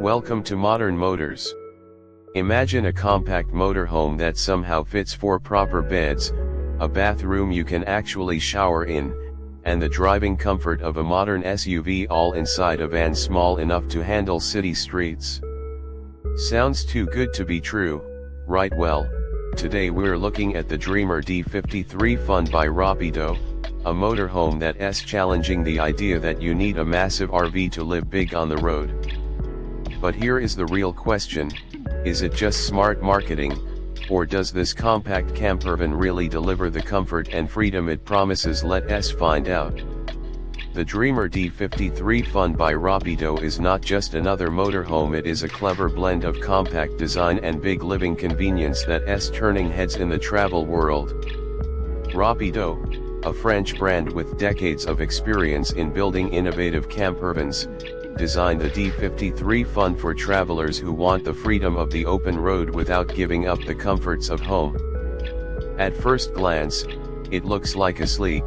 Welcome to Modern Motors. Imagine a compact motorhome that somehow fits 4 proper beds, a bathroom you can actually shower in, and the driving comfort of a modern SUV, all inside a van small enough to handle city streets. Sounds too good to be true, right? Well, today we're looking at the Dreamer D53 Fun by Rapido, a motorhome that's challenging the idea that you need a massive RV to live big on the road. But here is the real question: is it just smart marketing, or does this compact campervan really deliver the comfort and freedom it promises? Let us find out. The Dreamer D53 Fun by Rapido is not just another motorhome, it is a clever blend of compact design and big living convenience that's turning heads in the travel world. Rapido, a French brand with decades of experience in building innovative campervans, designed the D53 Fun for travelers who want the freedom of the open road without giving up the comforts of home. At first glance, it looks like a sleek,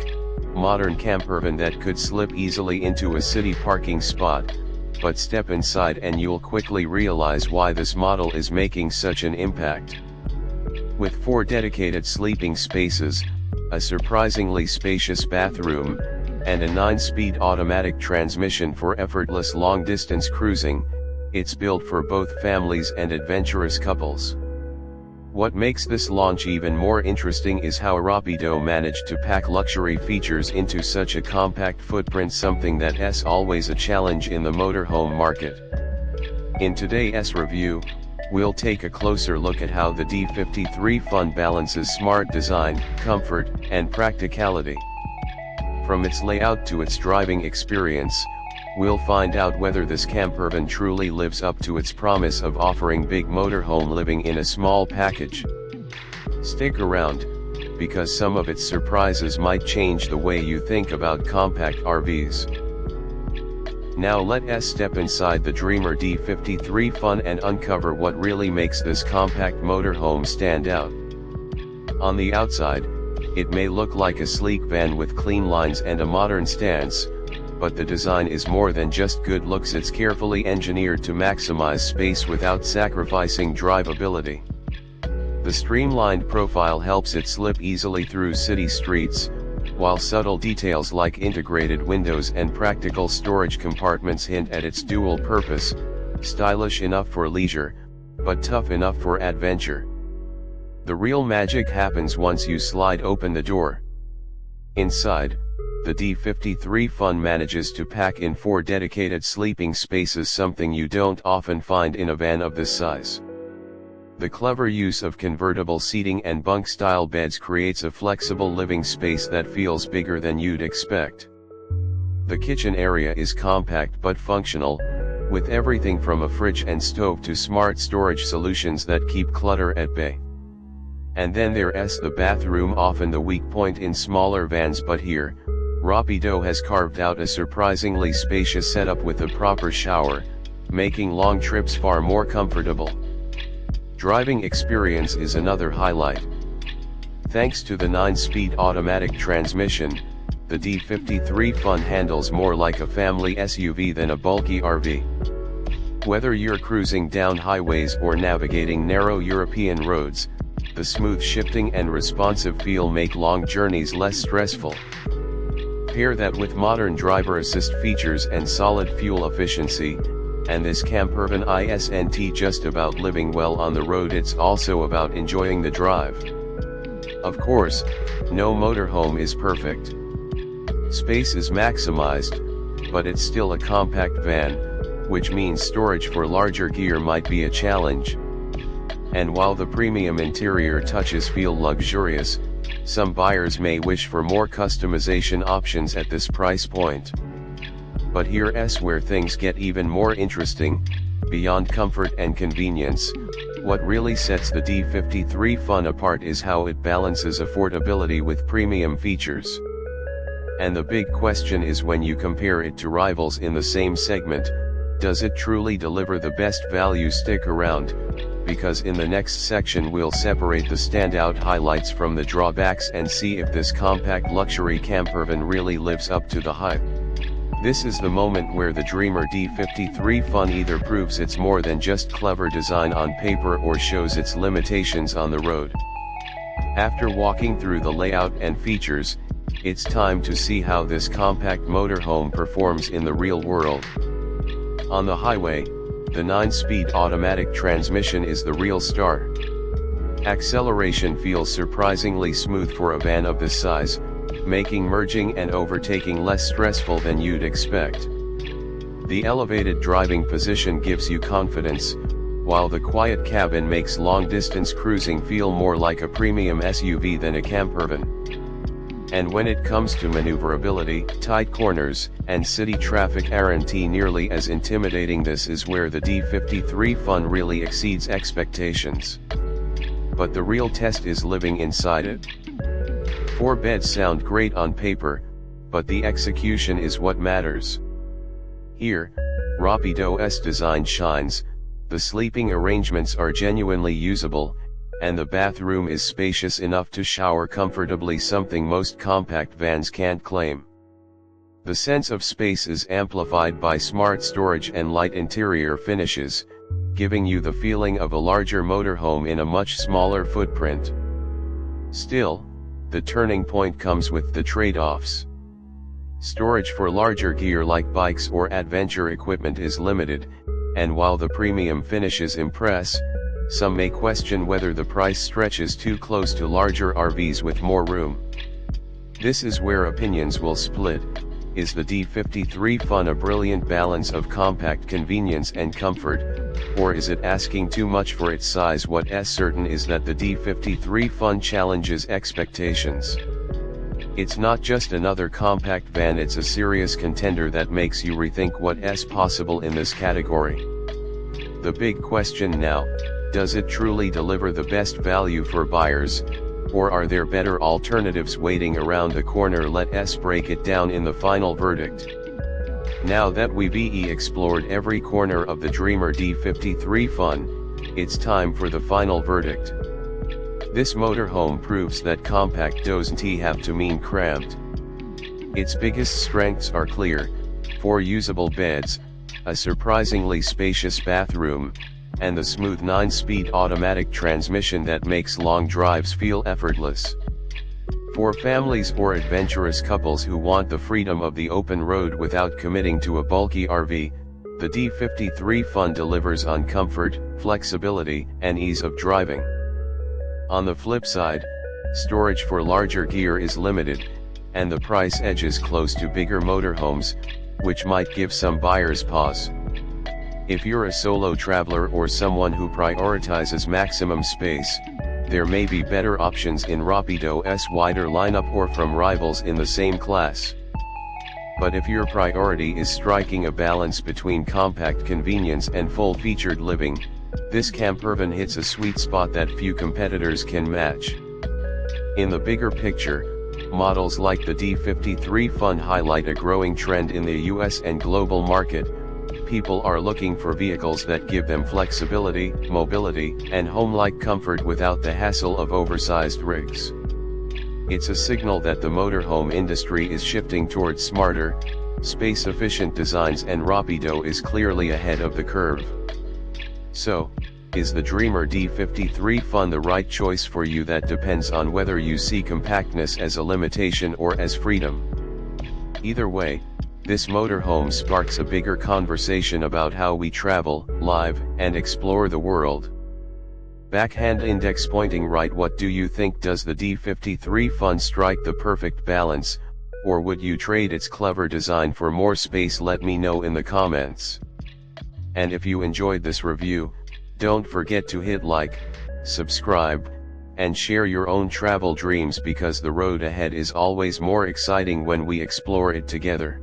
modern campervan that could slip easily into a city parking spot, but step inside and you'll quickly realize why this model is making such an impact. With 4 dedicated sleeping spaces, a surprisingly spacious bathroom, and a 9-speed automatic transmission for effortless long-distance cruising, it's built for both families and adventurous couples. What makes this launch even more interesting is how Rapido managed to pack luxury features into such a compact footprint, something that's always a challenge in the motorhome market. In today's review, we'll take a closer look at how the D53 Fun balances smart design, comfort, and practicality. From its layout to its driving experience, we'll find out whether this campervan truly lives up to its promise of offering big motorhome living in a small package. Stick around, because some of its surprises might change the way you think about compact RVs. Now let us step inside the Dreamer D53 Fun and uncover what really makes this compact motorhome stand out. On the outside, it may look like a sleek van with clean lines and a modern stance, but the design is more than just good looks. It's carefully engineered to maximize space without sacrificing drivability. The streamlined profile helps it slip easily through city streets, while subtle details like integrated windows and practical storage compartments hint at its dual purpose: stylish enough for leisure, but tough enough for adventure. The real magic happens once you slide open the door. Inside, the D53 Fun manages to pack in 4 dedicated sleeping spaces, something you don't often find in a van of this size. The clever use of convertible seating and bunk-style beds creates a flexible living space that feels bigger than you'd expect. The kitchen area is compact but functional, with everything from a fridge and stove to smart storage solutions that keep clutter at bay. And then there's the bathroom, often the weak point in smaller vans, but here, Rapido has carved out a surprisingly spacious setup with a proper shower, making long trips far more comfortable. Driving experience is another highlight. Thanks to the 9-speed automatic transmission, the D53 Fun handles more like a family SUV than a bulky RV. Whether you're cruising down highways or navigating narrow European roads, the smooth shifting and responsive feel make long journeys less stressful. Pair that with modern driver assist features and solid fuel efficiency, and this campervan isn't just about living well on the road, it's also about enjoying the drive. Of course, no motorhome is perfect. Space is maximized, but it's still a compact van, which means storage for larger gear might be a challenge. And while the premium interior touches feel luxurious, some buyers may wish for more customization options at this price point. But here's where things get even more interesting. Beyond comfort and convenience, what really sets the D53 Fun apart is how it balances affordability with premium features. And the big question is, when you compare it to rivals in the same segment, does it truly deliver the best value? Stick around, because in the next section we'll separate the standout highlights from the drawbacks and see if this compact luxury campervan really lives up to the hype. This is the moment where the Dreamer D53 Fun either proves it's more than just clever design on paper or shows its limitations on the road. After walking through the layout and features, it's time to see how this compact motorhome performs in the real world. On the highway, the 9-speed automatic transmission is the real star. Acceleration feels surprisingly smooth for a van of this size, making merging and overtaking less stressful than you'd expect. The elevated driving position gives you confidence, while the quiet cabin makes long-distance cruising feel more like a premium SUV than a campervan. And when it comes to maneuverability, tight corners, and city traffic aren't nearly as intimidating. This is where the D53 Fun really exceeds expectations. But the real test is living inside it. 4 beds sound great on paper, but the execution is what matters. Here, Rapido's design shines. The sleeping arrangements are genuinely usable, and the bathroom is spacious enough to shower comfortably, something most compact vans can't claim. The sense of space is amplified by smart storage and light interior finishes, giving you the feeling of a larger motorhome in a much smaller footprint. Still, the turning point comes with the trade-offs. Storage for larger gear like bikes or adventure equipment is limited, and while the premium finishes impress, some may question whether the price stretches too close to larger RVs with more room. This is where opinions will split. Is the D53 Fun a brilliant balance of compact convenience and comfort, or is it asking too much for its size? What's certain is that the D53 Fun challenges expectations. It's not just another compact van, it's a serious contender that makes you rethink what's possible in this category. The big question now, does it truly deliver the best value for buyers, or are there better alternatives waiting around the corner? Let's break it down in the final verdict. Now that we've explored every corner of the Dreamer D53 Fun, it's time for the final verdict. This motorhome proves that compact doesn't have to mean cramped. Its biggest strengths are clear: 4 usable beds, a surprisingly spacious bathroom, and the smooth 9-speed automatic transmission that makes long drives feel effortless. For families or adventurous couples who want the freedom of the open road without committing to a bulky RV, the D53 Fun delivers on comfort, flexibility, and ease of driving. On the flip side, storage for larger gear is limited, and the price edges close to bigger motorhomes, which might give some buyers pause. If you're a solo traveler or someone who prioritizes maximum space, there may be better options in Rapido's wider lineup or from rivals in the same class. But if your priority is striking a balance between compact convenience and full-featured living, this campervan hits a sweet spot that few competitors can match. In the bigger picture, models like the D53 Fun highlight a growing trend in the US and global market. People are looking for vehicles that give them flexibility, mobility, and home-like comfort without the hassle of oversized rigs. It's a signal that the motorhome industry is shifting towards smarter, space-efficient designs, and Rapido is clearly ahead of the curve. So, is the Dreamer D53 Fun the right choice for you? That depends on whether you see compactness as a limitation or as freedom. Either way, this motorhome sparks a bigger conversation about how we travel, live, and explore the world. Backhand index pointing right. What do you think? Does the D53 Fun strike the perfect balance, or would you trade its clever design for more space? Let me know in the comments. And if you enjoyed this review, don't forget to hit like, subscribe, and share your own travel dreams, because the road ahead is always more exciting when we explore it together.